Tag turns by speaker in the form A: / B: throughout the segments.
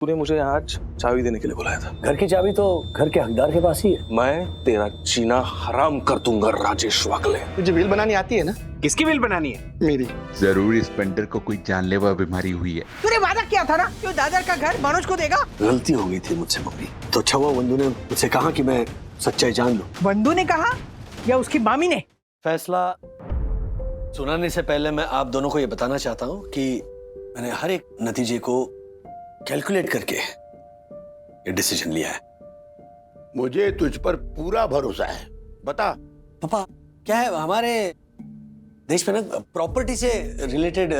A: तूने मुझे आज चाबी देने के लिए बुलाया था।
B: घर की चाबी तो घर के हकदार के पास ही है।
A: मैं तेरा जीना हराम कर दूंगा राजेश वाकले।
C: तुझे बिल बनानी आती है ना?
D: किसकी बिल बनानी है?
C: मेरी।
E: जरूर इस पेंटर को कोई जानलेवा बीमारी हुई है।
F: तूने वादा किया था ना कि दादर का घर मनोज को देगा।
B: गलती हो गई थी मुझसे मम्मी। तो अच्छा हुआ वंदू ने मुझसे कहा कि मैं सच्चाई जान लूं।
F: बंधु ने कहा या उसकी मामी ने?
B: फैसला सुनाने से पहले मैं आप दोनों को ये बताना चाहता हूँ कि मैंने हर एक नतीजे को कैलकुलेट करके ये डिसीजन लिया है।
G: मुझे तुझ पर पूरा भरोसा है। बता।
B: पापा क्या है, हमारे देश में ना प्रॉपर्टी से रिलेटेड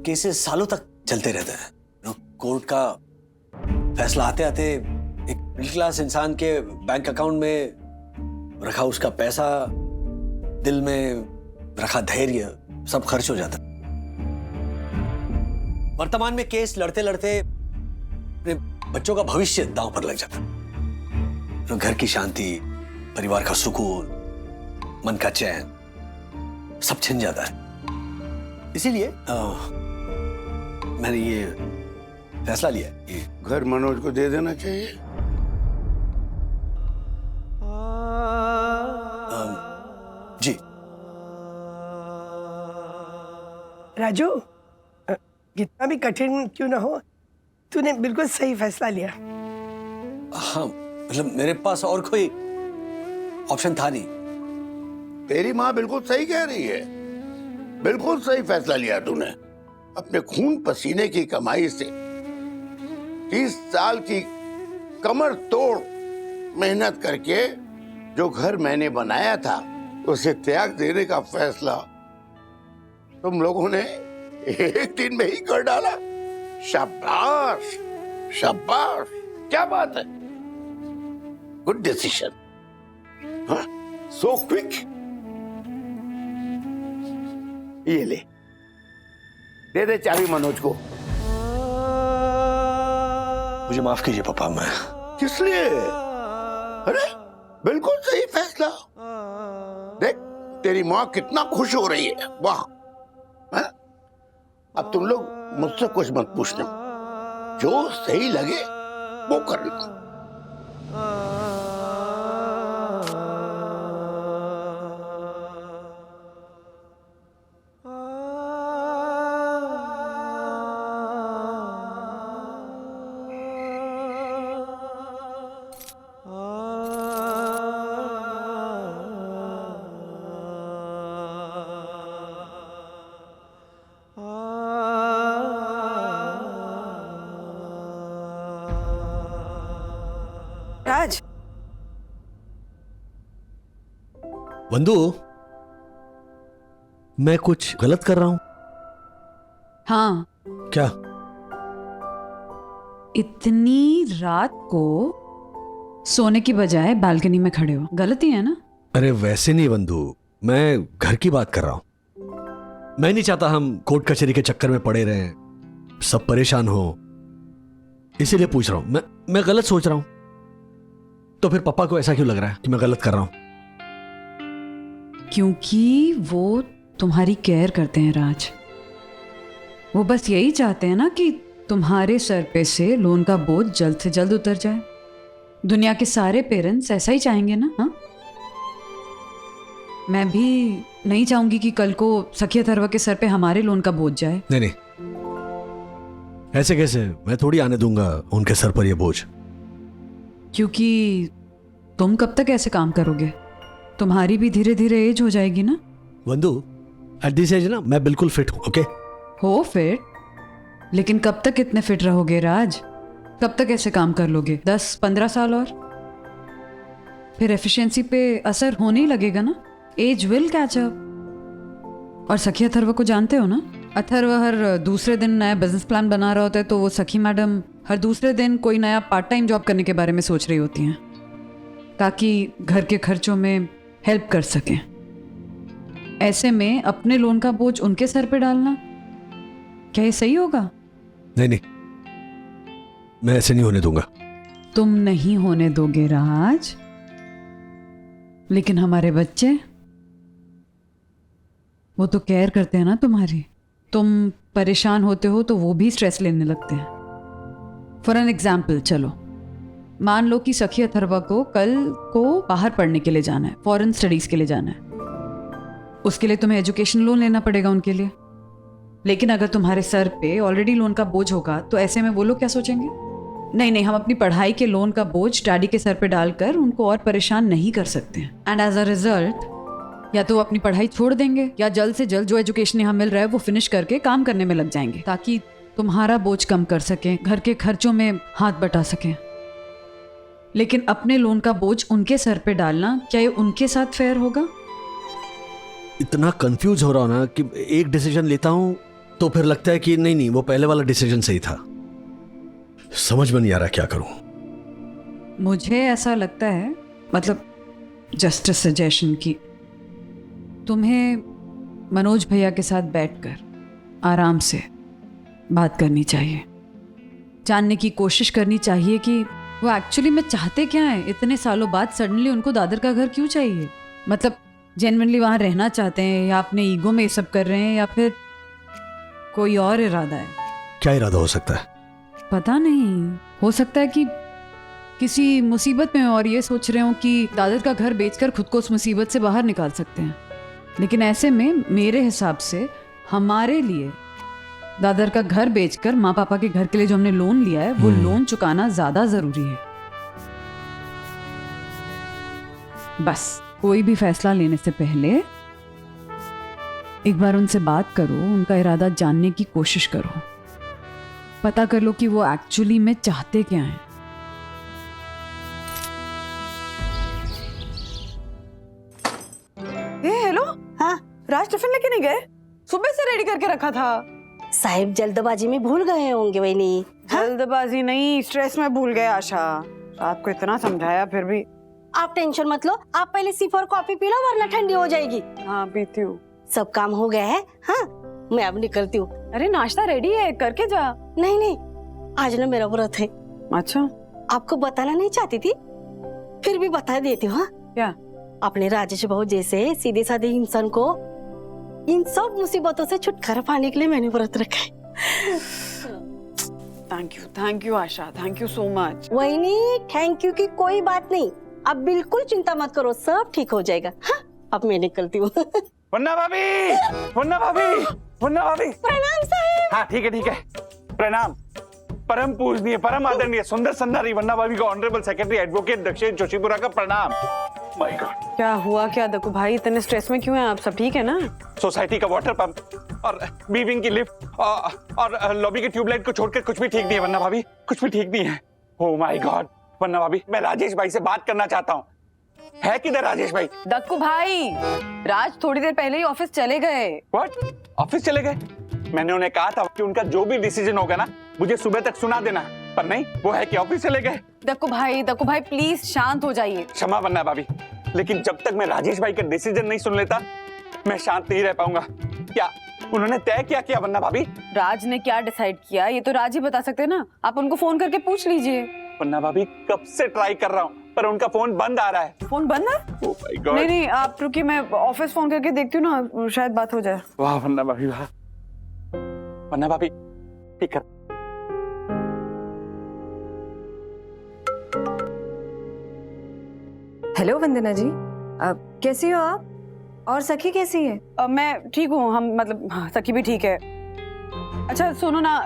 B: केसेस सालों तक चलते रहते हैं। कोर्ट का फैसला आते आते एक मिडिल क्लास इंसान के बैंक अकाउंट में रखा उसका पैसा, दिल में रखा धैर्य सब खर्च हो जाता। वर्तमान में केस लड़ते लड़ते अपने बच्चों का भविष्य दांव पर लग जाता। घर की शांति, परिवार का सुकून, मन का चैन सब छिन जाता है। इसीलिए मैंने ये फैसला लिया कि
G: घर मनोज को दे देना चाहिए।
B: जी
F: राजू, कितना भी कठिन क्यों ना हो, तूने बिल्कुल सही फैसला लिया।
B: हाँ, मतलब मेरे पास और कोई ऑप्शन था नहीं।
G: तेरी माँ बिल्कुल सही कह रही है। बिल्कुल सही फैसला लिया तूने। अपने खून पसीने की कमाई से 30 साल की कमर तोड़ मेहनत करके जो घर मैंने बनाया था उसे त्याग देने का फैसला तुम लोगों ने एक दिन में ही कर डाला। शाबाश, शाबाश, क्या बात है। Good decision. हाँ, सो क्विक। ये ले, दे दे चाबी मनोज को।
B: मुझे माफ कीजिए पापा। मैं
G: किस लिए? अरे बिल्कुल सही फैसला। देख तेरी माँ कितना खुश हो रही है। वाह। हाँ? अब तुम लोग मुझसे कुछ मत पूछना, जो सही लगे वो कर लो।
F: राज,
H: वंदू, मैं कुछ गलत कर रहा हूं?
I: हाँ,
H: क्या?
I: इतनी रात को सोने की बजाय बालकनी में खड़े हो, गलती है ना?
H: अरे वैसे नहीं वंदू, मैं घर की बात कर रहा हूं। मैं नहीं चाहता हम कोर्ट कचहरी के चक्कर में पड़े रहें, सब परेशान हो, इसीलिए पूछ रहा हूं। मैं गलत सोच रहा हूं तो फिर पापा को ऐसा क्यों लग रहा है कि मैं गलत कर रहा हूं?
I: क्योंकि वो तुम्हारी केयर करते हैं राज। वो बस यही चाहते हैं ना कि तुम्हारे सर पे से लोन का बोझ जल्द से जल्द उतर जाए। दुनिया के सारे पेरेंट्स ऐसा ही चाहेंगे ना? हाँ, मैं भी नहीं चाहूंगी कि कल को सखी अथर्वा के सर पे हमारे लोन का बोझ जाए।
H: नहीं नहीं, ऐसे कैसे? मैं थोड़ी आने दूंगा उनके सर पर यह बोझ।
I: क्योंकि तुम कब तक ऐसे काम करोगे? तुम्हारी भी धीरे धीरे एज हो जाएगी ना।
H: वंदू, एट दिस एज ना मैं बिल्कुल फिट हूं। ओके
I: हो फिट, लेकिन कब तक इतने फिट रहोगे राज? कब तक ऐसे काम कर लोगे? 10-15 साल और? फिर एफिशिएंसी पे असर होने ही लगेगा ना। Age will catch up. और सखी अथर्वा को जानते हो ना? अथर्वा हर दूसरे दिन नया बिजनेस प्लान बना रहा होता है तो वो सखी मैडम हर दूसरे दिन कोई नया पार्ट टाइम जॉब करने के बारे में सोच रही होती हैं ताकि घर के खर्चों में हेल्प कर सकें। ऐसे में अपने लोन का बोझ उनके सर पे डालना, क्या ये सही होगा?
H: नहीं नहीं, मैं ऐसे नहीं होने दूंगा।
I: तुम नहीं होने दोगे राज, लेकिन हमारे बच्चे, वो तो केयर करते हैं ना तुम्हारी। तुम परेशान होते हो तो वो भी स्ट्रेस लेने लगते हैं। फॉर एन एग्जाम्पल, चलो मान लो कि सखी अथर्वा को कल को बाहर पढ़ने के लिए जाना है, फॉरेन स्टडीज के लिए जाना है। उसके लिए तुम्हें एजुकेशन लोन लेना पड़ेगा उनके लिए। लेकिन अगर तुम्हारे सर पे ऑलरेडी लोन का बोझ होगा तो ऐसे में वो लोग क्या सोचेंगे? नहीं नहीं, हम अपनी पढ़ाई के लोन का बोझ डैडी के सर पे डालकर उनको और परेशान नहीं कर सकते हैं। एंड एज अ रिजल्ट या तो वो अपनी पढ़ाई छोड़ देंगे या जल्द से जल्द जो एजुकेशन यहाँ मिल रहा है वो फिनिश करके काम करने में लग जाएंगे, ताकि तुम्हारा बोझ कम कर सकें, घर के खर्चों में हाथ बटा सकें। लेकिन अपने लोन का बोझ उनके सर पे डालना, क्या ये उनके साथ फेयर होगा?
H: इतना कंफ्यूज हो रहा हूं ना कि एक डिसीजन लेता हूं तो फिर लगता है कि नहीं नहीं, वो पहले वाला डिसीजन सही था। समझ में नहीं आ रहा क्या करूं।
I: मुझे ऐसा लगता है, मतलब जस्ट अ सजेशन, की तुम्हें मनोज भैया के साथ बैठकर आराम से बात करनी चाहिए, जानने की कोशिश करनी चाहिए कि वो एक्चुअली में चाहते क्या है। इतने सालों बाद सडनली उनको दादर का घर क्यों चाहिए? मतलब जेन्युइनली वहाँ रहना चाहते हैं या अपने ईगो में ये सब कर रहे हैं या फिर कोई और इरादा है?
H: क्या इरादा हो सकता है?
I: पता नहीं, हो सकता है कि किसी मुसीबत में और ये सोच रहे हो कि दादर का घर बेचकर खुद को उस मुसीबत से बाहर निकाल सकते हैं। लेकिन ऐसे में मेरे हिसाब से हमारे लिए दादर का घर बेचकर माँ पापा के घर के लिए जो हमने लोन लिया है वो लोन चुकाना ज्यादा जरूरी है। बस कोई भी फैसला लेने से पहले एक बार उनसे बात करो, उनका इरादा जानने की कोशिश करो, पता कर लो कि वो एक्चुअली में चाहते क्या हैं।
C: हेलो।
D: हाँ
C: राज टिफिन लेके नहीं गए? सुबह से रेडी करके रखा था।
D: साहिब जल्दबाजी में भूल गए होंगे बहनी।
C: जल्दबाजी नहीं, स्ट्रेस में भूल गए आशा। रात को इतना समझाया फिर भी।
D: आप टेंशन मत लो, आप पहले सिप और कॉफी पी लो वरना ठंडी हो जाएगी।
C: हाँ पीती हूँ।
D: सब काम हो गया है? हाँ मैं अब निकलती हूँ।
C: अरे नाश्ता रेडी है, करके जा।
D: नहीं नहीं, आज ना मेरा व्रत है।
C: अच्छा,
D: आपको बताना नहीं चाहती थी, फिर भी बता देती हूँ। हाँ
C: क्या?
D: अपने राजेश बहू जैसे सीधे साधे इंसान को इन सब मुसीबतों से छुटकारा पाने के लिए मैंने व्रत रखा है।
C: Thank you Asha, thank you so much.
D: वही नहीं, थैंक यू की कोई बात नहीं, अब बिल्कुल चिंता मत करो, सब ठीक हो जाएगा। हाँ अब मैं निकलती हूँ।
A: वन्ना भाभी, वन्ना भाभी, वन्ना भाभी।
D: प्रणाम साहिब।
A: हाँ ठीक है, प्रणाम। परम पूजनीय, परम आदरणीय, सुंदर सुंदरी वन्ना भाभी को ऑनरेबल सेक्रेटरी एडवोकेट दक्षिण जोशीपुरा का प्रणाम। माय गॉड,
C: क्या हुआ? क्या दक्कू भाई इतने स्ट्रेस में क्यों हैं आप? सब ठीक है ना?
A: सोसाइटी का वाटर पंप और बीविंग की लिफ्ट और लॉबी की ट्यूबलाइट को छोड़कर कुछ भी ठीक नहीं है वन्ना भाभी, कुछ भी ठीक नहीं है। ओह माय गॉड वन्ना भाभी, मैं राजेश भाई से बात करना चाहता हूँ। है किधर राजेश भाई?
C: दक्कू भाई, राज थोड़ी देर पहले ही ऑफिस चले गए।
A: व्हाट? ऑफिस चले गए? मैंने उन्हें कहा था कि उनका जो भी डिसीजन होगा ना मुझे सुबह तक सुना देना, पर नहीं, वो है कि ऑफिस चले गए।
C: दक्कू भाई प्लीज शांत हो जाइए।
A: क्षमा वन्ना भाभी, लेकिन जब तक मैं राजेश भाई का डिसीजन नहीं सुन लेता मैं शांत नहीं रह पाऊंगा। क्या उन्होंने तय क्या वन्ना भाभी?
C: राज ने क्या डिसाइड किया ये तो राज ही बता सकते हैं ना, आप उनको फोन करके पूछ लीजिए।
A: वन्ना भाभी कब से ट्राई कर रहा हूँ पर उनका फोन बंद आ रहा है।
C: फोन बंद है?
A: ओह माय गॉड।
C: नहीं आप रुकिए, मैं ऑफिस फोन करके देखती हूँ ना, शायद बात हो जाए।
A: वाह वन्ना भाभी वाह। वन्ना भाभी ठीक कर।
J: हेलो वंदना जी, कैसी हो आप? और सखी कैसी है?
C: मैं ठीक हूँ, हम मतलब हाँ, सखी भी ठीक है। अच्छा सुनो ना,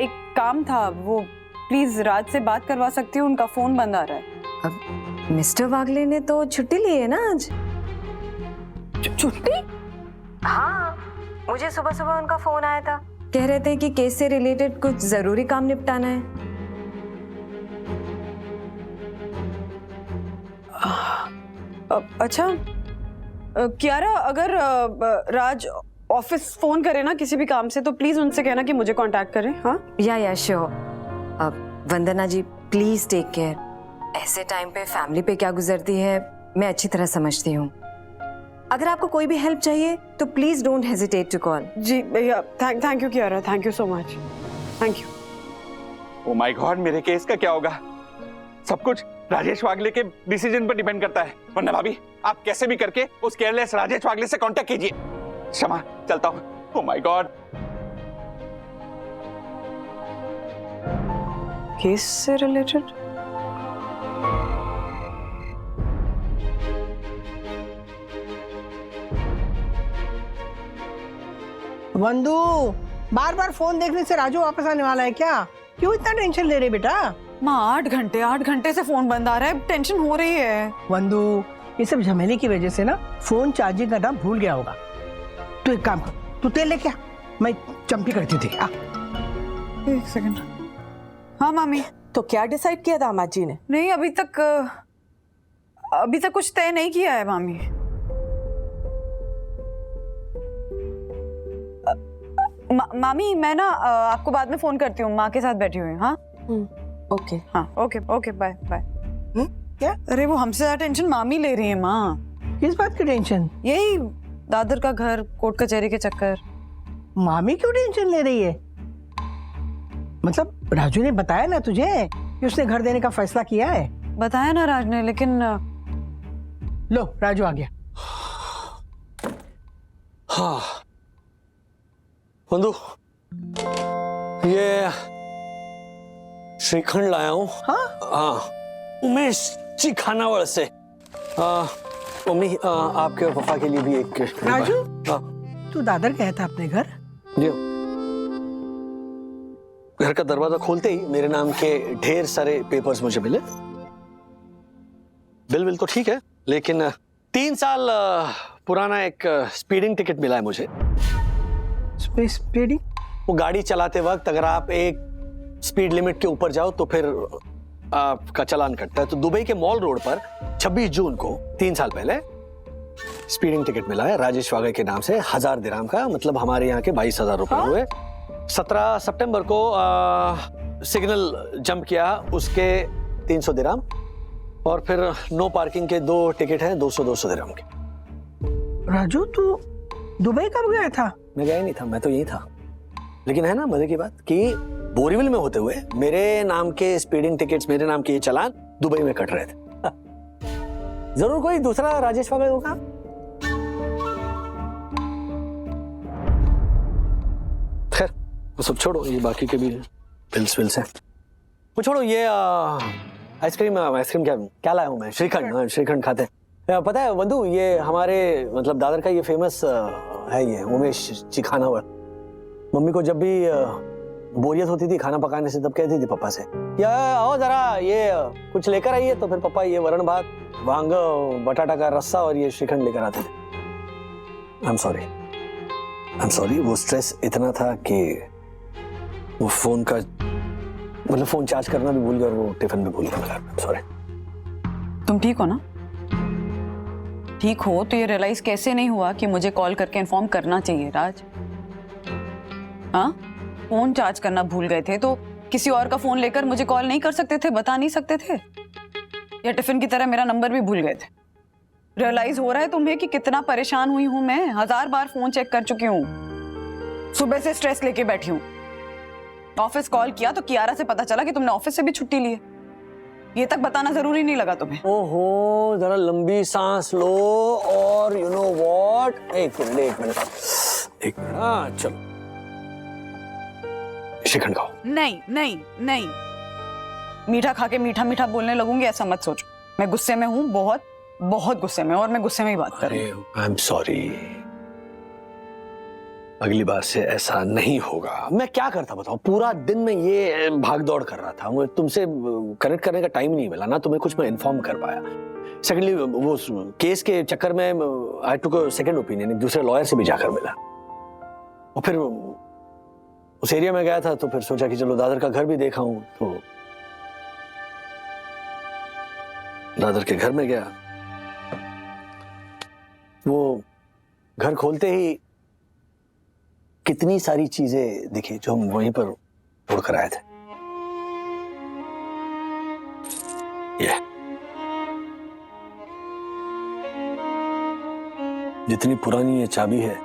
C: एक काम था, वो प्लीज राज से बात करवा सकती हूँ, उनका फोन बंद आ रहा है।
J: अब मिस्टर वागले ने तो छुट्टी ली है ना आज।
C: छुट्टी?
J: हाँ, मुझे सुबह सुबह उनका फोन आया था, कह रहे थे कि केस से रिलेटेड कुछ जरूरी काम निपटाना है।
C: अच्छा कियारा, अगर राज ऑफिस फोन करे ना किसी भी काम से तो प्लीज उनसे कहना कि मुझे कांटेक्ट करें। हाँ
J: या sure. Vandana ji please take care, ऐसे टाइम पे फैमिली पे क्या गुजरती है मैं अच्छी तरह समझती हूँ। अगर आपको कोई भी हेल्प चाहिए तो please don't hesitate to call.
C: जी भैया, thank you Kiara, thank you so much, thank you.
A: Oh my god, मेरे केस का क्या होगा? सब कुछ राजेश वागले के डिसीजन पर डिपेंड करता है। वन्ना भाभी आप कैसे भी करके उस केयरलेस राजेश वागले से कांटेक्ट कीजिए। क्षमा, चलता हूँ। ओह माय गॉड।
C: केस से रिलेटेड?
F: वंदू, बार बार फोन देखने से राजू वापस आने वाला है क्या? क्यों इतना टेंशन ले रहे बेटा?
C: माँ 8 घंटे से फोन बंद आ रहा है, टेंशन हो रही है।
F: वंदू, ये सब झमेले की वजह से ना फोन चार्जिंग करना भूल गया होगा। तू एक काम कर, तू तेल लेके आ, मैं चंपी करती थी। आ।
C: 1 सेकंड। हाँ मामी।
K: तो क्या डिसाइड किया दामाद जी ने?
C: नहीं, अभी तक कुछ तय नहीं किया है मामी। मामी मैं ना आपको बाद में फोन करती हूँ, माँ के साथ बैठी हुई हूँ। हाँ
K: ओके।
C: हाँ ओके बाय बाय।
F: क्या?
C: अरे वो हमसे ज्यादा टेंशन मामी ले रही है माँ।
F: किस बात की टेंशन?
C: यही दादर का घर, कोर्ट कचहरी के चक्कर।
F: मामी क्यों टेंशन ले रही है? मतलब राजू ने बताया ना तुझे कि उसने घर देने का फैसला किया है?
C: बताया ना राज ने, लेकिन
F: लो राजू आ गया।
B: हाँ बंधु, ये श्रीखंड लाया हूँ। हाँ, उमेश जी खानावड़ से। मम्मी आपके और पापा के लिए भी एक।
F: राजू,
B: हाँ
F: तू दादर गया था अपने घर?
B: जी। घर का दरवाजा खोलते ही मेरे नाम के ढेर सारे पेपर्स मुझे मिले। बिल तो ठीक है, लेकिन 3 साल पुराना एक स्पीडिंग टिकट मिला है मुझे।
F: स्पीडिंग?
B: वो गाड़ी चलाते वक्त अगर आप एक स्पीड लिमिट के ऊपर जाओ तो फिर आपका चालान कटता है। तो दुबई के मॉल रोड पर 26 जून को 3 साल पहले स्पीडिंग टिकट मिला है राजेश वागे के नाम से, 1000 दिरहम का, मतलब हमारे यहाँ के 22,000 रुपए हुए। 17 सितंबर को सिग्नल जंप किया, उसके 300 दिरहम, और फिर नो पार्किंग के 2 टिकट हैं 200 दिरहम के।
F: राजू तू दुबई कब गया था?
B: मैं गया ही नहीं था, मैं तो यही था। लेकिन है ना मजे की बात कि बोरीवल में होते हुए मेरे नाम के स्पीडिंग टिकट्स, मेरे नाम के ये चालान दुबई में कट रहे थे। जरूर कोई दूसरा राजेश वागे होगा। खैर वो सब छोड़ो, ये बाकी के भी बिल्स हैं वो छोड़ो। ये आइसक्रीम क्या लाया हूँ मैं? श्रीखंड खाते हैं। पता है बंधु, ये हमारे मतलब दादर का ये फेमस है, ये उमेश जी खानावड़। मम्मी को जब भी बोरियत होती थी खाना पकाने से, तब कहती थी पापा से, या आओ जरा ये कुछ लेकर आइए, तो फिर पापा ये वरण भात, वांग, बटाटा का रस्सा और ये श्रीखंड लेकर आते थे। आई एम सॉरी, वो स्ट्रेस इतना था कि वो फोन चार्ज करना भी भूल गया और वो टिफिन भी भूल गया। सॉरी।
C: तुम ठीक हो ना? ठीक हो तो ये रियलाइज कैसे नहीं हुआ कि मुझे कॉल करके इन्फॉर्म करना चाहिए राज? हाँ, फोन चार्ज करना भूल गए थे तो किसी और का फोन लेकर मुझे कॉल नहीं कर सकते थे, बता नहीं सकते थे? या टिफिन की तरह मेरा नंबर भी भूल गए थे? रियलाइज हो रहा है तुम्हें कि कितना परेशान हुई हूं मैं? 1000 बार फोन चेक कर चुकी हूँ, सुबह से स्ट्रेस लेके बैठी हूँ। ऑफिस कॉल किया तो कियारा से पता चला कि तुमने ऑफिस से भी छुट्टी ली है। ये तक बताना जरूरी नहीं लगा तुम्हें?
B: ओहो, जरा लंबी सांस लो और यू नो व्हाट, एक मिनट, हाँ चलो श्रीखंड खाओ।
C: नहीं, मीठा खा के मीठा बोलने लगूंगी ऐसा मत सोचो। मैं गुस्से में हूँ, बहुत गुस्से में, और मैं गुस्से में ही बात कर रही हूँ।
B: आई एम सॉरी, अगली बार से ऐसा नहीं होगा। मैं क्या करता बताओ, पूरा दिन में ये भाग दौड़ कर रहा था, मुझे तुमसे कनेक्ट करने का टाइम नहीं मिला ना, तुम्हें कुछ मैं इन्फॉर्म कर पाया। सेकेंडली वो केस के चक्कर में आई टुक अ सेकंड ओपिनियन, एक दूसरे लॉयर से भी जाकर मिला, और फिर उस एरिया में गया था तो फिर सोचा कि चलो दादर का घर भी देखा हूं, तो दादर के घर में गया। वो घर खोलते ही कितनी सारी चीजें दिखी जो हम वहीं पर छोड़ कर आए थे। ये जितनी पुरानी ये चाबी है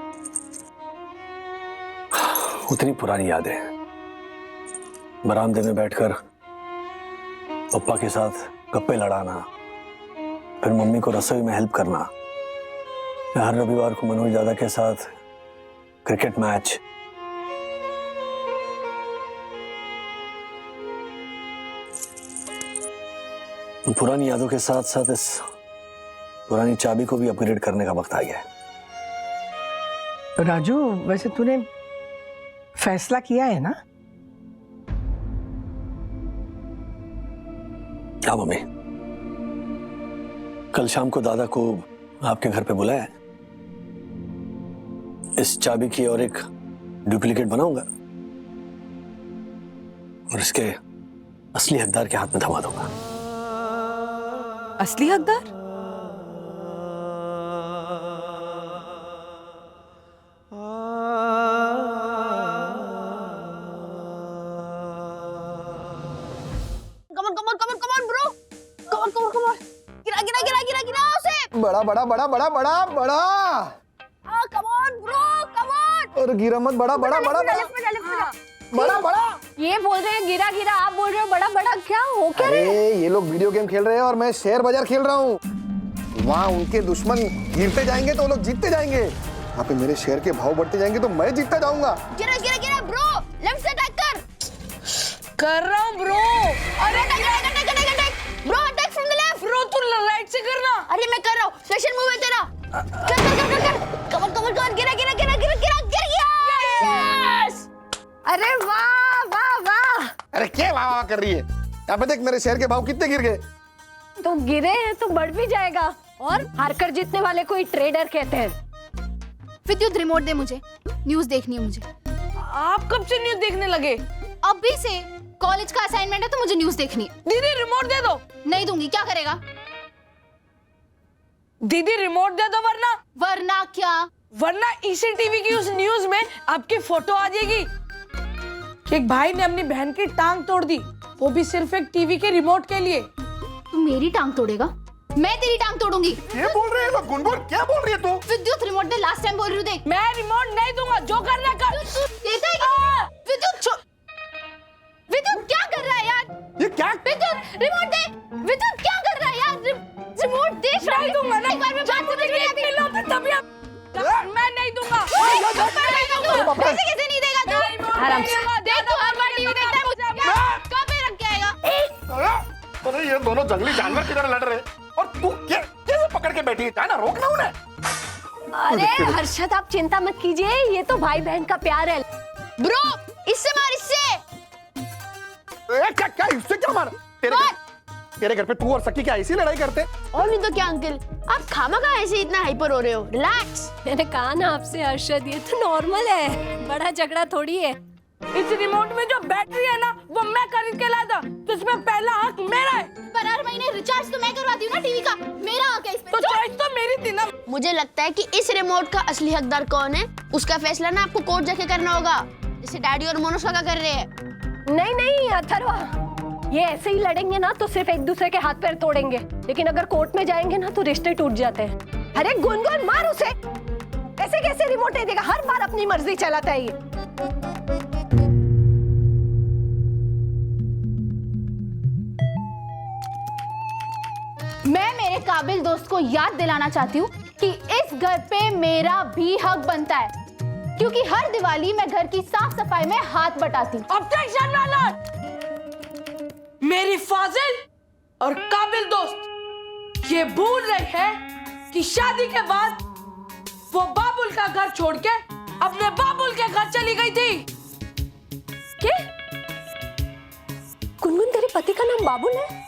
B: उतनी पुरानी यादें हैं। बरामदे में बैठकर पप्पा के साथ गप्पे लड़ाना, फिर मम्मी को रसोई में हेल्प करना, हर रविवार को मनोज दादा के साथ क्रिकेट मैच। उन पुरानी यादों के साथ साथ इस पुरानी चाबी को भी अपग्रेड करने का वक्त आ गया है।
F: राजू, वैसे तूने फैसला किया है ना?
B: हाँ मम्मी, कल शाम को दादा को आपके घर पे बुलाया है। इस चाबी की और एक डुप्लीकेट बनाऊंगा और इसके असली हकदार के हाथ में थमा दूंगा।
C: असली हकदार?
L: बड़ा बड़ा बड़ा बड़ा बड़ा बड़ा और गिरा मत, बड़ा बड़ा बड़ा बड़ा बड़ा।
D: ये बोल रहे हैं गिरा गिरा, आप बोल रहे हो बड़ा बड़ा, क्या हो क्या रहे?
L: अरे ये लोग वीडियो गेम खेल रहे हैं और मैं शेयर बाजार खेल रहा हूँ। वहाँ उनके दुश्मन गिरते जाएंगे तो वो लोग जीतते जाएंगे, यहाँ पे मेरे शेयर के भाव बढ़ते जाएंगे तो मैं जीतता जाऊंगा।
D: गिरा गिरा गिरा ब्रो, लेफ्ट से अटैक कर रहा हूँ ब्रो। अरे bro, attack from the left. Bro तू राइट से करना। अरे मैं कर रहा हूँ, स्पेशल मूव है तेरा। कर कमर कमर कमर, गिरा गिरा गिरा गिरा गिरा, गिर गया। यस! अरे वाह वाह वाह।
L: अरे क्या वाह वाह कर रही है? यहाँ पे देख मेरे शेयर के भाव कितने गिर गए।
D: तो गिरे हैं तो बढ़ भी जाएगा, और हारकर जीतने वाले को ही ट्रेडर कहते हैं।
M: विद्युत रिमोट दे, मुझे न्यूज़ देखनी है। मुझे।
D: आप कब से न्यूज़ देखने लगे?
M: अभी से। कॉलेज का असाइनमेंट है तो मुझे न्यूज़ देखनी है।
D: दीदी रिमोट दे दो।
M: नहीं दूंगी, क्या करेगा?
D: दीदी रिमोट दे दो,
M: वरना क्या?
D: वरना इसी टीवी की उस न्यूज़ में आपकी फोटो आ जाएगी कि एक भाई ने अपनी बहन की टांग तोड़ दी, वो भी सिर्फ एक टीवी के रिमोट के लिए।
M: तू मेरी टांग तोड़ेगा? मैं तेरी टांग तोड़ूंगी।
L: क्या बोल रही है गुनगुन, क्या बोल रही है तू?
M: विद्युत रिमोट दे, लास्ट टाइम बोल रही हूँ, देख।
D: मैं रिमोट नहीं दूंगा, जो करना कर।
M: देता है क्या? विद्युत क्या कर रहा है यार?
L: ये क्या?
M: विद्युत रिमोट दे। विद्युत क्या कर रहा है यार? रिमोट दे।
D: नहीं दूंगा ना।
M: एक बार में बात समझ में आती है।
D: तभी मैं नहीं दूंगा।
M: पैसे कैसे नहीं देगा तू?
D: आराम से।
M: देख, तू हर बार टीवी देखता है, मुझे कहाँ पे रख के आएगा?
L: अरे ये दोनों जंगली जानवर की तरह लड़ रहे हैं और तू कैसे पकड़ के बैठी है? जाना, रोकना उन्हें।
D: अरे हर्षद, आप चिंता मत कीजिए, ये तो भाई बहन का प्यार है।
M: ब्रो, इससे मार, इससे।
L: क्या क्या इससे क्या मार? तेरे घर पे तू और सखी क्या ऐसी लड़ाई करते?
M: और नहीं तो क्या अंकल, आप खामखा ऐसे इतना हाइपर हो रहे हो। रिलैक्स।
D: मैंने कहा ना आपसे हर्षद, ये तो नॉर्मल है, बड़ा झगड़ा थोड़ी है। इस रिमोट में जो बैटरी है ना, वो मैं खरीद के लाया था, तो इसमें पहला हक मेरा है।
M: पर हर महीने रिचार्ज तो मैं करवाती हूँ ना टीवी का, मेरा हक है इसमें।
D: तो चॉइस तो मेरी थी ना।
M: मुझे लगता है कि इस रिमोट का असली हकदार कौन है, उसका फैसला ना आपको कोर्ट जाके करना होगा, जैसे डैडी और मोनोशा कर रहे हैं।
D: नहीं अथर्वा, ये ऐसे ही लड़ेंगे ना तो सिर्फ एक दूसरे के हाथ पैर तोड़ेंगे, लेकिन अगर कोर्ट में जाएंगे ना तो रिश्ते टूट जाते हैं। अरे गुनगुन, मार उसे। ऐसे कैसे रिमोट दे देगा? हर बार अपनी मर्जी चलाता है ये।
M: मैं मेरे काबिल दोस्त को याद दिलाना चाहती हूँ कि इस घर पे मेरा भी हक बनता है, क्योंकि हर दिवाली मैं घर की साफ सफाई में हाथ बटाती हूँ।
D: ऑब्जेक्शन वाला। मेरी फाजिल और काबिल दोस्त ये भूल रहे हैं कि शादी के बाद वो बाबुल का घर छोड़ के अपने बाबुल के घर चली गई थी। क्या? गुनगुन, तेरे पति का नाम बाबुल है?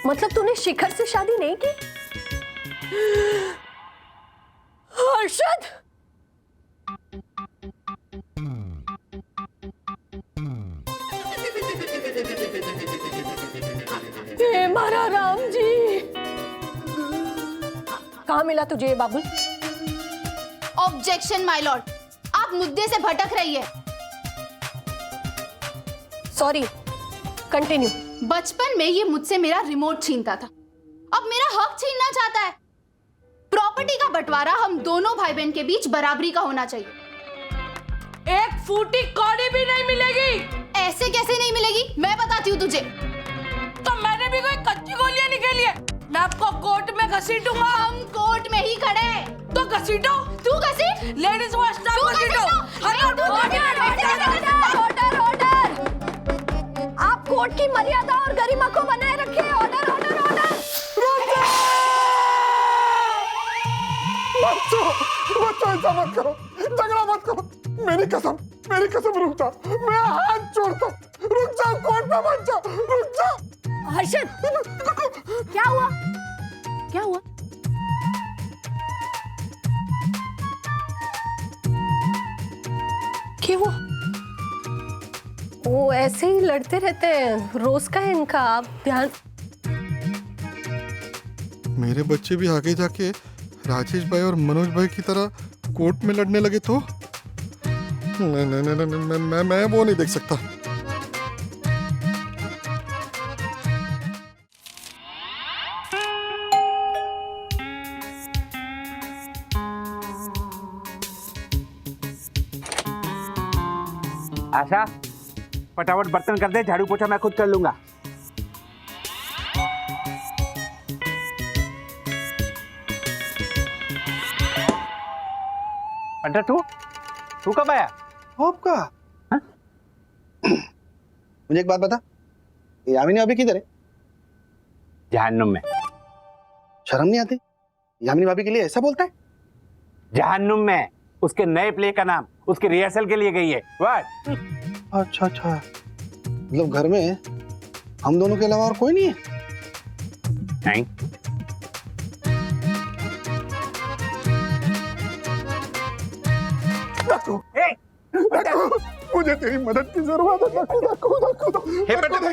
D: मतलब तूने शिखर से शादी नहीं की? हर्षद, हे मारा राम जी, कहाँ मिला तुझे ये बाबुल?
M: ऑब्जेक्शन माय लॉर्ड, आप मुद्दे से भटक रही है।
D: Sorry, continue.
M: बचपन में ये मुझसे मेरा रिमोट छीनता था, अब मेरा हक छीनना चाहता है। प्रॉपर्टी का बंटवारा हम दोनों भाई बहन के बीच बराबरी का होना चाहिए।
D: एक फूटी कौड़ी भी नहीं मिलेगी।
M: ऐसे कैसे नहीं मिलेगी? मैं बताती हूँ तुझे।
D: तो मैंने भी कोई कच्ची गोलियां निकाली है, मैं आपको कोर्ट में घसीटूंगा।
M: हम कोर्ट में ही खड़े हैं।
D: तो घसीटो।
M: तू घसीट।
D: लेडीज फर्स्ट टाइम घसीटो। ऑर्डर। आप कोर्ट की मर्यादा और गरिमा को बनाए रखिए। ऑर्डर।
L: बच्चों ऐसा मत करो, झगड़ा मत करो, मेरी कसम रुक जा, मैं हाथ जोड़ता हूँ, रुक जा, कोर्ट में मत जा, रुक जा।
D: हर्षद, क्या हुआ? क्या हुआ? क्या हुआ?
K: वो ऐसे ही लड़ते रहते हैं, रोज का है इनका, आप ध्यान।
L: मेरे बच्चे भी आगे जाके राजेश भाई और मनोज भाई की तरह कोर्ट में लड़ने लगे तो नहीं, मैं वो नहीं देख सकता।
A: आशा, फटाफट बर्तन कर दे, झाड़ू पोछा मैं खुद कर लूंगा। पंटर, तू कब आया?
L: आपका मुझे एक बात बता, यामिनी भाभी किधर है?
A: जहन्नुम में।
L: शर्म नहीं आती? यामिनी भाभी के लिए ऐसा बोलता है?
A: जहन्नुम में, उसके नए प्ले का नाम, उसकी रिहर्सल के लिए गई है। व्हाट?
L: अच्छा, मतलब घर में हम दोनों के अलावा और कोई नहीं है?
A: नहीं।
L: मुझे तेरी मदद की जरूरत है।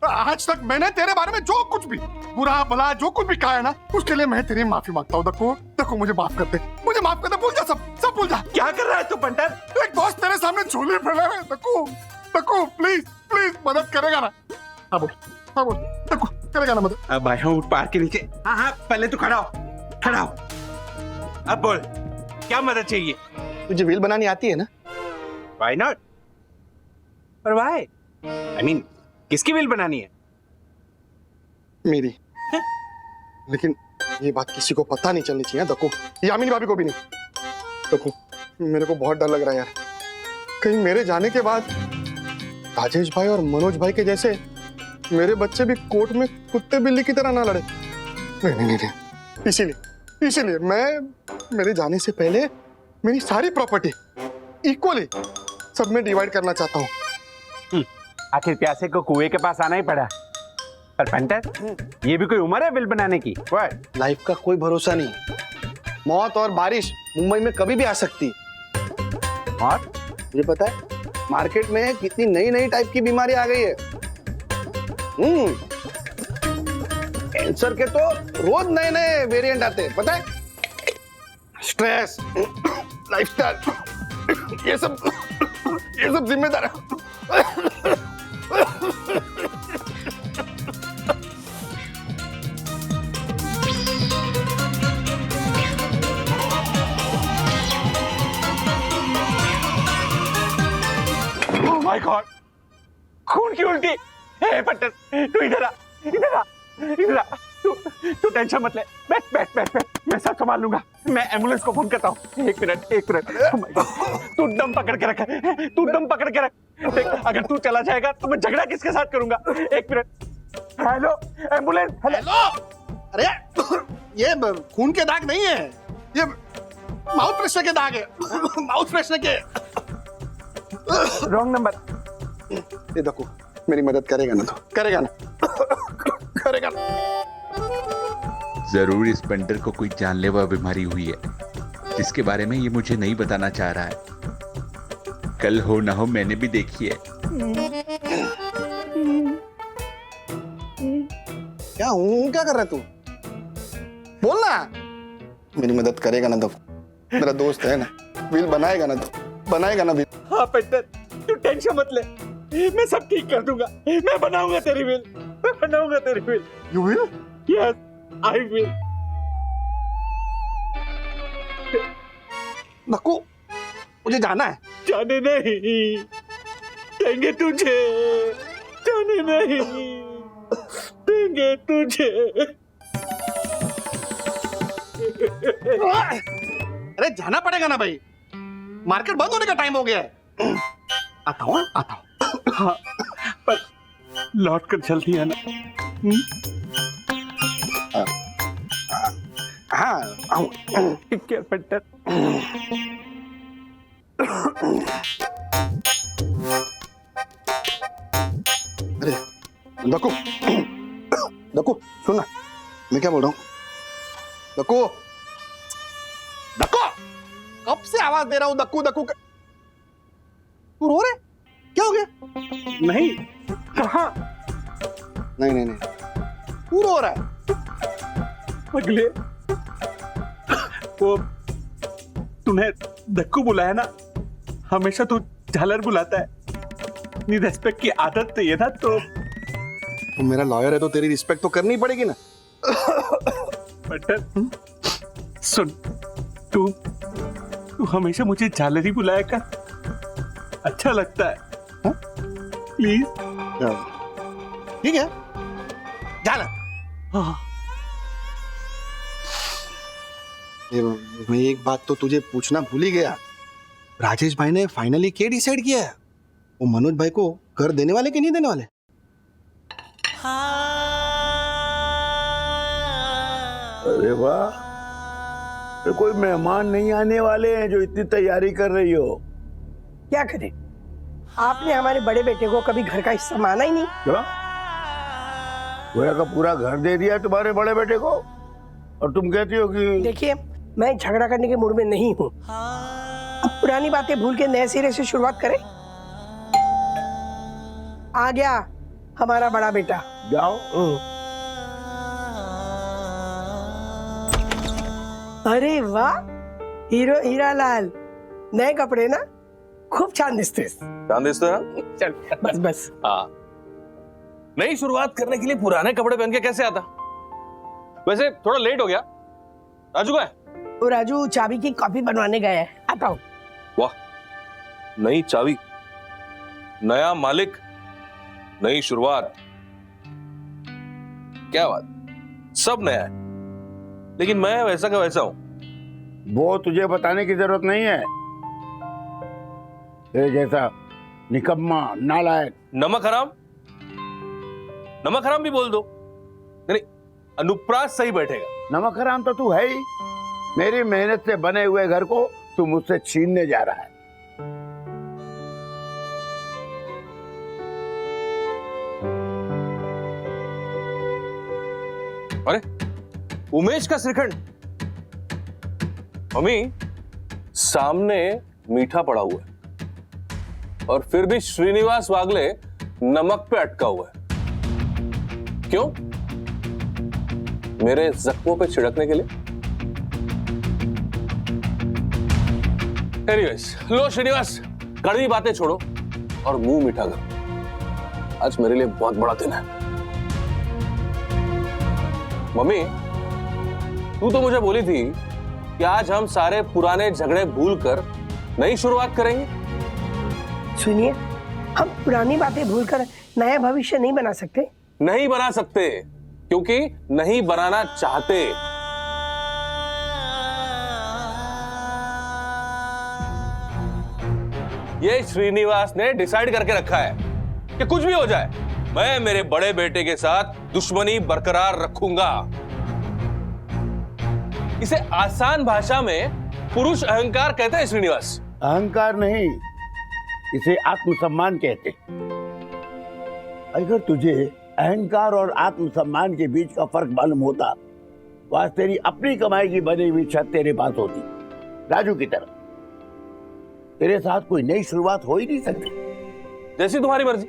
L: आज तक मैंने तेरे बारे में जो कुछ भी बुरा भला जो कुछ भी कहा है ना, उसके लिए मैं तेरी माफी मांगता हूँ। देखो मुझे माफ कर दे, भूल जा, सब भूल जा।
A: क्या कर रहा है तू पंटर?
L: एक दोस्त तेरे सामने झोले फैला है। देखो प्लीज मदद करेगा ना? हाँ बोल, देखो करेगा ना मदद?
A: अब आया हूँ पार के नीचे। हाँ, पहले तू खड़ा हो। अब बोल, क्या मदद चाहिए?
L: तुझे व्हील बनानी आती है ना?
A: Why not? पर why? I mean, किसकी व्हील बनानी है?
L: मेरी। लेकिन ये बात किसी को पता नहीं चलनी चाहिए। देखो, यामिनी भाभी को भी नहीं। देखो, मेरे को बहुत डर लग रहा है यार, कहीं मेरे जाने के बाद राजेश भाई और मनोज भाई के जैसे मेरे बच्चे भी कोर्ट में कुत्ते बिल्ली की तरह ना लड़े। नहीं, इसीलिए मैं मेरे जाने से पहले मेरी सारी प्रॉपर्टी इक्वली सब में डिवाइड करना चाहता हूँ।
A: आखिर प्यासे को कुएं के पास आना ही पड़ा। पर पंटर, ये भी कोई उम्र है बिल बनाने की?
L: लाइफ का कोई भरोसा नहीं, मौत और बारिश मुंबई में कभी भी आ सकती।
A: और
L: मुझे पता है मार्केट में कितनी नई टाइप की बीमारी आ गई है। कैंसर के तो रोज नए वेरिएंट आते हैं, पता है? स्ट्रेस, लाइफस्टाइल, ये सब जिम्मेदार है।
A: Oh my God! खून की उल्टी। हे पंटर, तू इधर आ। तू टेंशन मत ले। बैठ। मैं सब संभाल लूंगा। मैं एम्बुलेंस को फोन करता हूँ। एक मिनट। Oh my God! तू दम पकड़ के रख। देख, अगर तू चला जाएगा तो मैं झगड़ा किसके साथ करूंगा? एक मिनट। Hello, ambulance. हेलो।
L: अरे ये खून के दाग नहीं है, ये माउथ प्रेशर के दाग है। माउथ प्रेशर के।
A: Wrong number.
L: ये देखो, मेरी मदद करेगा ना? करेगा ना?
E: जरूर इस पेंटर को कोई जानलेवा बीमारी हुई है जिसके बारे में ये मुझे नहीं बताना चाह रहा है। कल हो ना हो मैंने भी देखी है।
L: क्या कर रहा है तू? बोल ना। मेरी मदद करेगा ना? तो मेरा दोस्त है ना, व्हील बनाएगा ना व्हील।
A: हाँ पेंटर, तू टेंशन मत ले, मैं सब ठीक कर दूंगा। मैं बनाऊंगा तेरी wheel.
L: You will?
A: Yes, I will.
L: Nakku, मुझे जाना है।
A: जाने नहीं देंगे तुझे।
L: अरे जाना पड़ेगा ना भाई, मार्केट बंद होने का टाइम हो गया है। आता हूँ।
A: हाँ, पर लौट कर जल्दी आना।
F: हाँ आऊँ।
A: ठीक है पेंटर।
L: अरे दक्कू, दक्कू सुन ना, मैं क्या बोल रहा हूँ? दक्कू, दक्कू, कब से आवाज दे रहा हूँ दक्कू दक्कू। तू रो रहे? क्या हो गया?
A: नहीं, कहाँ?
L: नहीं नहीं नहीं, तू रो रहा है।
A: अगले वो तूने दक्कू बुलाया ना, हमेशा तू झालर बुलाता है। इतनी रेस्पेक्ट की आदत नहीं है ना, तो
L: तू मेरा लॉयर है तो तेरी रिस्पेक्ट तो करनी पड़ेगी ना।
A: बटर सुन, तू तू हमेशा मुझे झालर ही बुलाया कर, अच्छा लगता है। प्लीज।
L: ठीक है, जाना।
A: हाँ।
L: मैं एक बात तो तुझे पूछना भूल ही गया। राजेश भाई ने फाइनली क्या डिसाइड किया है? वो मनोज भाई को घर देने वाले कि नहीं देने वाले?
G: अरे वाह, तो कोई मेहमान नहीं आने वाले हैं जो इतनी तैयारी कर रही हो।
F: क्या करें, आपने हमारे बड़े बेटे को कभी घर का हिस्सा माना ही नहीं।
G: क्या? गोया का पूरा घर दे दिया तुम्हारे बड़े बेटे को, और तुम कहती हो कि
F: देखिए, मैं झगड़ा करने के मूड में नहीं हूँ। अब पुरानी बातें भूल के नए सिरे से शुरुआत करें। आ गया हमारा बड़ा बेटा।
G: जाओ।
F: अरे वाह, हीरो हीरालाल, नए कपड़े ना, खूप छान दिसतेस।
N: छान दिसतोय ना?
F: चल बस बस।
N: हाँ, नई शुरुआत करने के लिए पुराने कपड़े पहन के कैसे आता? वैसे थोड़ा लेट हो गया। राजू का है?
F: वो राजू चाबी की कॉपी बनवाने गए हैं, आता हूँ।
N: वाह, नई चाबी, नया मालिक, नई शुरुआत, क्या बात, सब नया है। लेकिन मैं वैसा का वैसा हूं।
G: वो तुझे बताने की जरूरत नहीं है। तेरे जैसा निकम्मा, नालायक।
N: नमक हराम, नमक हराम भी बोल दो, नहीं अनुप्रास सही बैठेगा।
G: नमक हराम तो तू है ही। मेरी मेहनत से बने हुए घर को तू मुझसे छीनने जा रहा है।
N: अरे उमेश का श्रीखंड, मम्मी सामने मीठा पड़ा हुआ है और फिर भी श्रीनिवास वागले नमक पे अटका हुआ है। क्यों? मेरे जख्मों पे छिड़कने के लिए? एनीवेज, लो श्रीनिवास, कड़वी बातें छोड़ो और मुंह मीठा करो। आज मेरे लिए बहुत बड़ा दिन है। मम्मी, तू तो मुझे बोली थी कि आज हम सारे पुराने झगड़े भूलकर नई शुरुआत करेंगे।
F: सुनिए, हम पुरानी बातें भूलकर नया भविष्य नहीं बना सकते।
N: नहीं बना सकते क्योंकि नहीं बनाना चाहते। ये श्रीनिवास ने डिसाइड करके रखा है कि कुछ भी हो जाए, मैं मेरे बड़े बेटे के साथ दुश्मनी बरकरार रखूंगा। इसे आसान भाषा में पुरुष अहंकार कहते हैं श्रीनिवास।
G: अहंकार नहीं, इसे आत्मसम्मान कहते। अगर तुझे अहंकार और आत्मसम्मान के बीच का फर्क मालूम होता, तो आज तेरी अपनी कमाई की बनी हुई छत तेरे पास होती, राजू की तरह। तेरे साथ कोई नई शुरुआत हो ही नहीं सकती।
N: जैसी तुम्हारी मर्जी।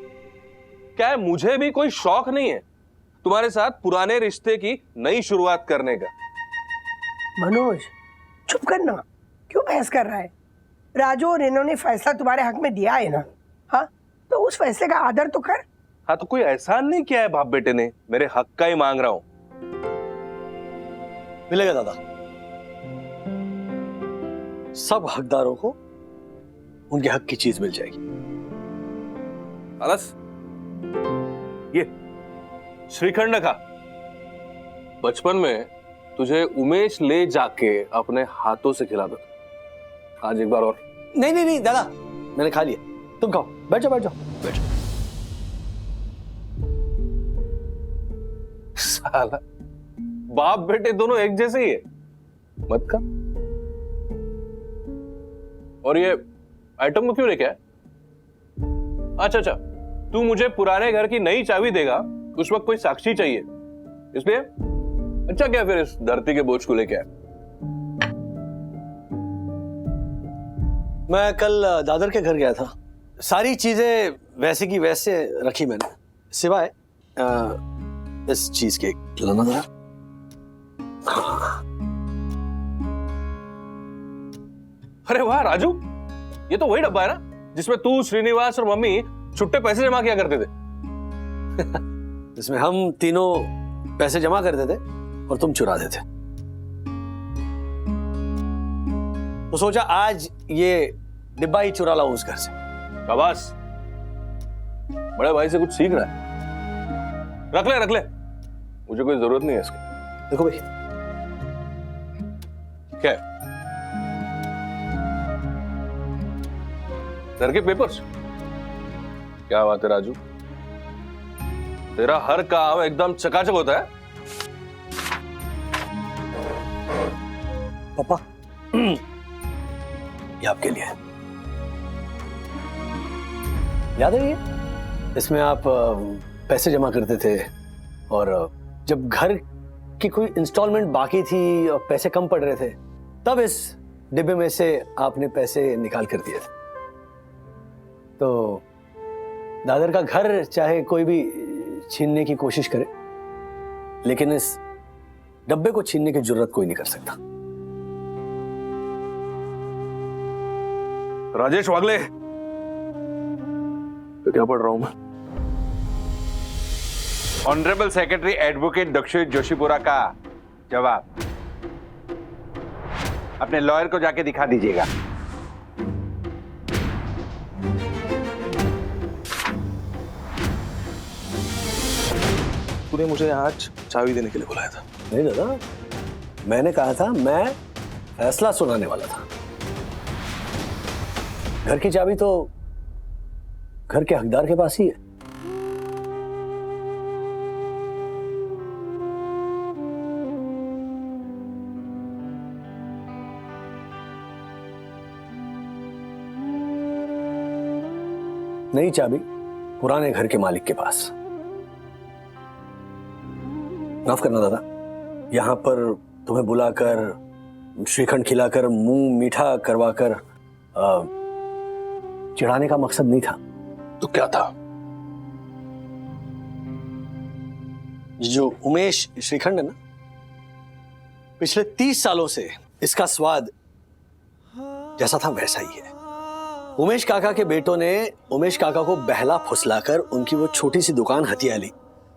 N: क्या है, मुझे भी कोई शौक नहीं है तुम्हारे साथ पुराने रिश्ते की नई शुरुआत करने का।
F: मनोज, चुप करना, क्यों बहस कर रहा है? राजू और इन्होंने फैसला तुम्हारे हक में दिया है ना, हाँ, तो उस फैसले का आदर तो कर।
N: हाँ, तो कोई एहसान नहीं किया है बाप बेटे ने, मेरे हक का ही मांग रहा हूं।
B: मिलेगा दादा, सब हकदारों को उनके हक की चीज मिल जाएगी।
N: अलस, ये श्रीखंड का बचपन में तुझे उमेश ले जाके अपने हाथों से खिला दो। आज एक बार और।
B: नहीं नहीं नहीं दादा, मैंने खा लिया, तुम खाओ, बैठ जाओ बैठ जाओ बैठ जाओ।
N: साला, बाप बेटे दोनों एक जैसे ही है। मत कर। और ये आइटम को क्यों लेके आया? अच्छा अच्छा, तू मुझे पुराने घर की नई चाबी देगा, उस वक्त कोई साक्षी चाहिए, इसलिए? अच्छा क्या फिर इस धरती के बोझ को लेके आया?
B: मैं कल दादर के घर गया था, सारी चीजें वैसे की वैसे रखी मैंने, सिवाय इस चीज के। लाना जरा।
N: अरे वाह राजू, ये तो वही डब्बा है ना जिसमें तू, श्रीनिवास और मम्मी छुट्टे पैसे जमा किया करते थे।
B: जिसमें हम तीनों पैसे जमा करते थे और तुम चुरा देते। तो सोचा आज ये डिब्बा ही चुरा लाऊं उस घर से।
N: शाबाश, बड़े भाई से कुछ सीख रहा है। रख ले, मुझे कोई जरूरत नहीं है इसकी।
B: देखो भाई,
N: क्या है? घर के पेपर्स? क्या बात है राजू, तेरा हर काम एकदम चकाचक होता है।
B: पापा ये आपके लिए है, याद है ये? इसमें आप पैसे जमा करते थे और जब घर की कोई इंस्टॉलमेंट बाकी थी और पैसे कम पड़ रहे थे, तब इस डिब्बे में से आपने पैसे निकाल कर दिए थे। तो दादर का घर चाहे कोई भी छीनने की कोशिश करे, लेकिन इस डब्बे को छीनने की जरूरत कोई नहीं कर सकता।
N: राजेश वागले, तो क्या पढ़ रहा हूं मैं?
A: ऑनरेबल सेक्रेटरी एडवोकेट दक्षित जोशीपुरा का जवाब अपने लॉयर को जाके दिखा दीजिएगा।
N: तूने मुझे आज चाबी देने के लिए बुलाया था।
B: नहीं दादा, मैंने कहा था मैं फैसला सुनाने वाला था। घर की चाबी तो घर के हकदार के पास ही है। नई चाबी पुराने घर के मालिक के पास। माफ करना दादा, यहां पर तुम्हें बुलाकर, श्रीखंड खिलाकर, मुंह मीठा करवाकर चिढ़ाने का मकसद नहीं था।
N: तो क्या था?
B: जो उमेश श्रीखंड है ना, पिछले 30 सालों से इसका स्वाद जैसा था वैसा ही है। उमेश काका के बेटों ने उमेश काका को बहला फुसलाकर उनकी वो छोटी सी दुकान हथिया ली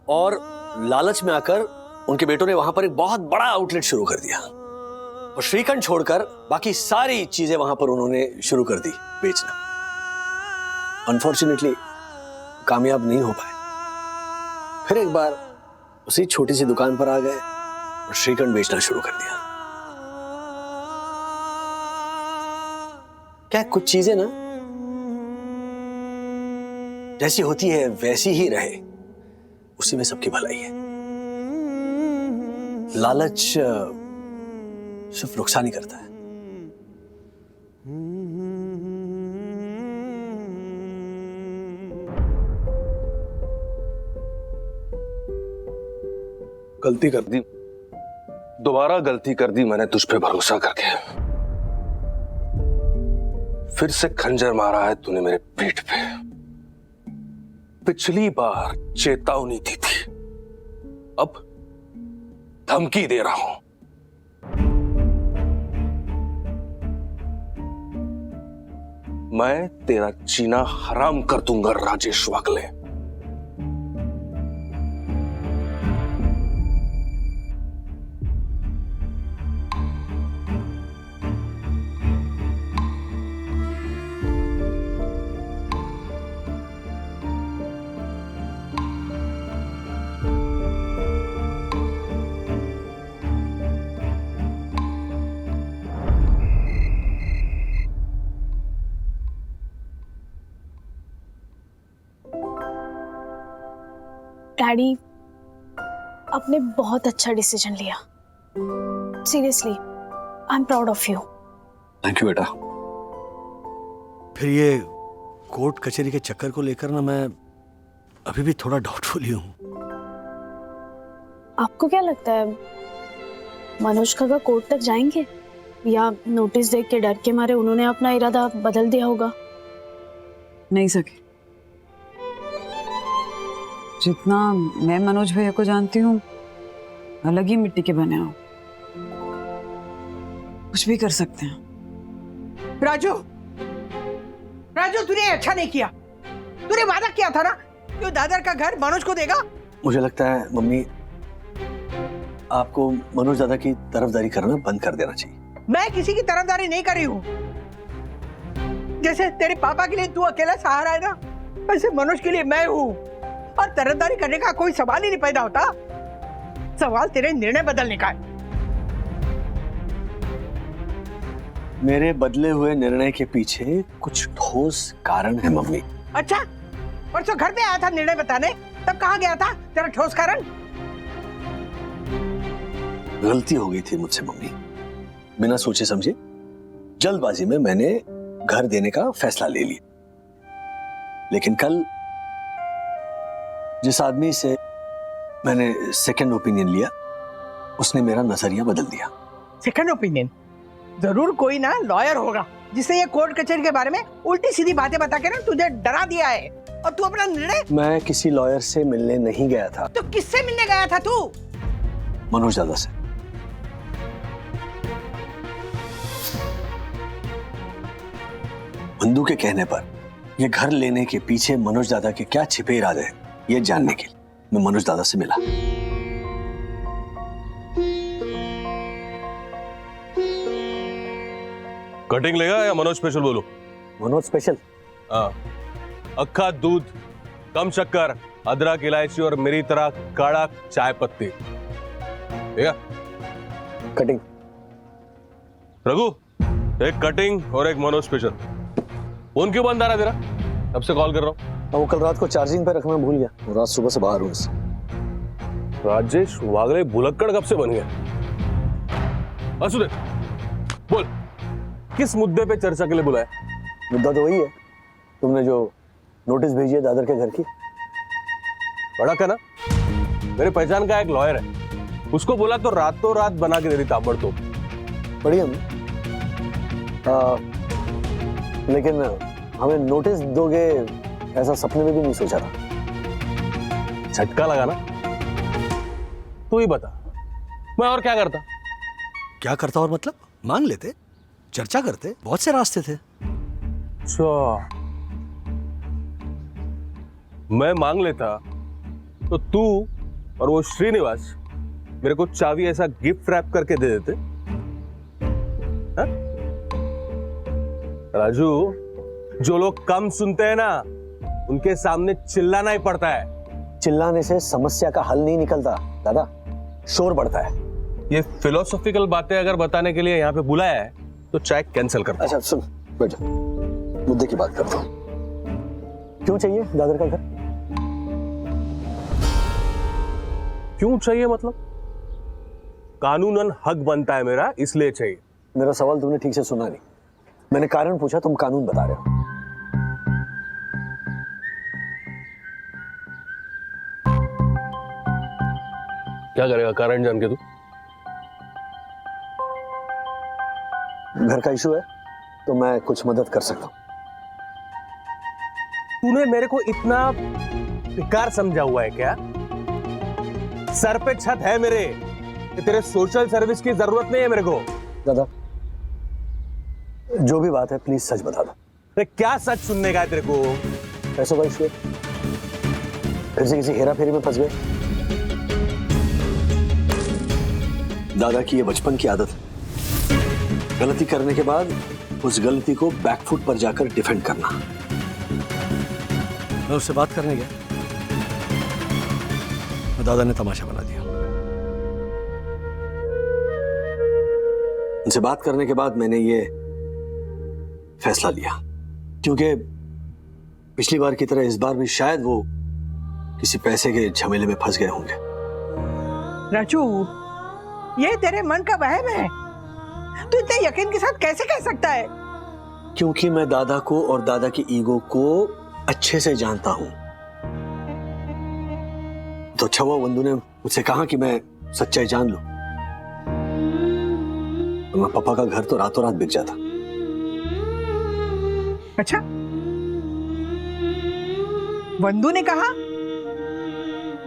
B: और लालच में आकर उनके बेटों ने वहां पर एक बहुत बड़ा आउटलेट शुरू कर दिया और श्रीखंड छोड़कर बाकी सारी चीजें वहां पर उन्होंने शुरू कर दी बेचना। अनफॉर्चुनेटली कामयाब नहीं हो पाए। फिर एक बार उसी छोटी सी दुकान पर आ गए और श्रीखंड बेचना शुरू कर दिया। क्या कुछ चीजें ना जैसी होती है वैसी ही रहे, उसी में सबकी भलाई है। लालच सिर्फ नुकसान ही करता है।
N: गलती कर दी, दोबारा गलती कर दी मैंने तुझ पे भरोसा करके। फिर से खंजर मारा है तूने मेरे पीठ पे। पिछली बार चेतावनी दी थी, अब धमकी दे रहा हूं। मैं तेरा जीना हराम कर दूंगा राजेश वागले।
D: डैडी, आपने बहुत अच्छा डिसीजन लिया। Seriously, I am proud of you.
B: Thank you बेटा। फिर ये कोर्ट कचहरी के चक्कर को लेकर ना मैं अभी भी थोड़ा डाउटफुल ही हूँ।
D: आपको क्या लगता है मनोज काका कोर्ट तक जाएंगे, या नोटिस देख के डर के मारे उन्होंने अपना इरादा बदल दिया होगा?
C: नहीं सके। जितना मैं मनोज भैया को जानती हूँ, अलग ही मिट्टी के बने हो, कुछ भी कर सकते हैं।
F: राजू, राजू तूने अच्छा नहीं किया। तूने वादा किया था ना कि दादर का घर मनोज को देगा।
B: मुझे लगता है मम्मी आपको मनोज दादा की तरफदारी करना बंद कर देना चाहिए।
F: मैं किसी की तरफदारी नहीं कर रही हूँ। जैसे तेरे पापा के लिए तू अकेला सहारा है ना, वैसे मनोज के लिए मैं हूँ। और तरफदारी करने का कोई सवाल ही नहीं पैदा होता। सवाल तेरे निर्णय बदलने का है।
B: मेरे बदले हुए निर्णय के पीछे कुछ ठोस कारण है मम्मी।
F: अच्छा, परसों घर पे आया था निर्णय बताने, तब कहाँ गया था तेरा ठोस कारण?
B: गलती हो गई थी मुझसे मम्मी। बिना सोचे समझे जल्दबाजी में मैंने घर देने का फैसला ले लिया। लेकिन कल जिस आदमी से मैंने सेकंड ओपिनियन लिया, उसने मेरा नजरिया बदल दिया।
F: Second opinion? जरूर कोई ना लॉयर होगा जिसने ये कोर्ट कचहरी के बारे में उल्टी सीधी बातें बता के ना तुझे डरा दिया है, और तू अपना निर्णय।
B: मैं किसी लॉयर से मिलने नहीं गया था।
F: तो किससे मिलने गया था तू?
B: मनोज दादा से। बंधु के कहने पर ये घर लेने के पीछे मनोज दादा के क्या छिपे इरादे हैं, ये जानने के लिए मैं मनोज दादा से मिला।
N: कटिंग लेगा या मनोज स्पेशल बोलो?
B: मनोज स्पेशल।
N: हाँ, अक्खा दूध, कम शक्कर, अदरक, इलायची और मेरी तरह काढ़ा चाय पत्ती। ठीक है?
B: कटिंग।
N: रघु, एक कटिंग और एक मनोज स्पेशल। फोन क्यों बंद आ रहा तेरा? कब से कॉल कर रहा हूँ।
B: वो कल रात को चार्जिंग पे रखना भूल गया, और रात सुबह से बाहर हूँ।
N: राजेश वागले भुलक्कड़ कब से बन गया? असुदे, बोल, किस मुद्दे पे चर्चा के लिए बुलाया?
B: मुद्दा तो वही है, तुमने जो नोटिस भेजी है दादर के घर की।
N: बड़ा क्या ना, मेरे पहचान का एक लॉयर है, उसको बोला तो रातों रात बना के दे दी ताबड़तोड़।
B: बढ़िया। लेकिन हमें नोटिस दोगे ऐसा सपने में भी नहीं सोचा था।
N: झटका लगा ना? तू ही बता, मैं और क्या करता?
B: क्या करता और मतलब? मान लेते, चर्चा करते, बहुत से रास्ते थे।
N: अच्छा, मैं मांग लेता तो तू और वो श्रीनिवास मेरे को चाबी ऐसा गिफ्ट रैप करके दे देते। हा? राजू, जो लोग कम सुनते हैं ना, उनके सामने चिल्लाना ही पड़ता है।
B: चिल्लाने से समस्या का हल नहीं निकलता दादा, शोर बढ़ता है।
N: ये फिलोसॉफिकल बातें अगर बताने के लिए यहाँ पे बुलाया है तो चाय कैंसिल कर दो।
B: अच्छा सुन, बैठ जा, मुद्दे की बात करता हूँ। क्यों चाहिए दादर का घर?
N: क्यों चाहिए मतलब? कानूनन हक बनता है मेरा, इसलिए चाहिए।
B: मेरा सवाल तुमने ठीक से सुना नहीं। मैंने कारण पूछा, तुम कानून बता रहे हो।
N: क्या करेगा कारण जान के तू?
B: घर का इशू है तो मैं कुछ मदद कर सकता हूँ।
N: तूने मेरे को इतना बेकार समझा हुआ है क्या? सर पे छत है मेरे, तेरे सोशल सर्विस की जरूरत नहीं है मेरे को।
B: दादा, जो भी बात है प्लीज सच बता दो।
N: अरे क्या सच सुनने का है तेरे को?
B: पैसों का इशू है, फिर से किसी हेरा फेरी में फंस गए। दादा की ये बचपन की आदत है, गलती करने के बाद उस गलती को बैकफुट पर जाकर डिफेंड करना। मैं उससे बात करने गया, दादा ने तमाशा बना दिया। उनसे बात करने के बाद मैंने ये फैसला लिया, क्योंकि पिछली बार की तरह इस बार भी शायद वो किसी पैसे के झमेले में फंस गए होंगे।
F: राजू, ये तेरे मन का वहम है। तू इतने यकीन के साथ कैसे कह सकता है?
B: क्योंकि मैं दादा को और दादा की ईगो को अच्छे से जानता हूं। तो अच्छा हुआ वंदू ने मुझसे कहा कि मैं सच्चाई जान लूं। तो पापा का घर तो रातों रात बिक जाता।
F: अच्छा, वंदू ने कहा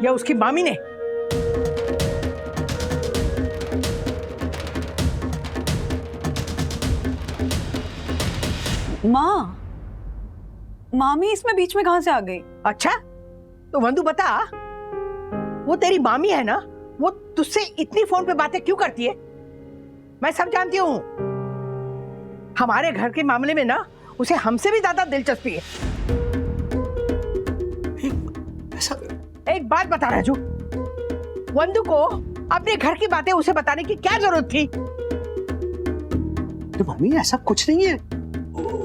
F: या उसकी मामी ने?
C: माँ, मामी इसमें बीच में कहां से आ गई?
F: अच्छा, तो वंदू बता, वो तेरी मामी है ना, वो तुझसे इतनी फोन पे बातें क्यों करती है? मैं सब जानती हूँ। हमारे घर के मामले में ना उसे हमसे भी ज्यादा दिलचस्पी है।
B: ऐसा?
F: एक बात बता राजू, वंदू को अपने घर की बातें उसे बताने की क्या जरूरत थी?
B: तो मम्मी ऐसा कुछ नहीं है।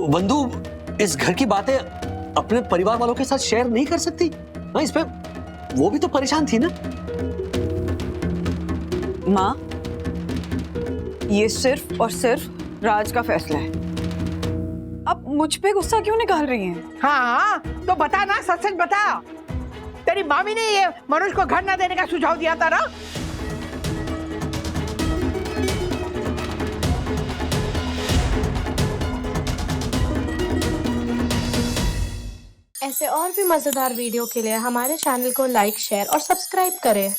B: वंदू इस घर की बातें अपने परिवार वालों के साथ शेयर नहीं कर सकती। हाँ, इस पे वो भी तो परेशान थी ना।
C: माँ, ये सिर्फ और सिर्फ राज का फैसला है। अब मुझ पे गुस्सा क्यों निकाल रही हैं?
F: हाँ, तो बता ना, सच सच बता। तेरी मामी ने ये मनोज को घर ना देने का सुझाव दिया था ना?
K: ऐसे और भी मजेदार वीडियो के लिए हमारे चैनल को लाइक, शेयर और सब्सक्राइब करें।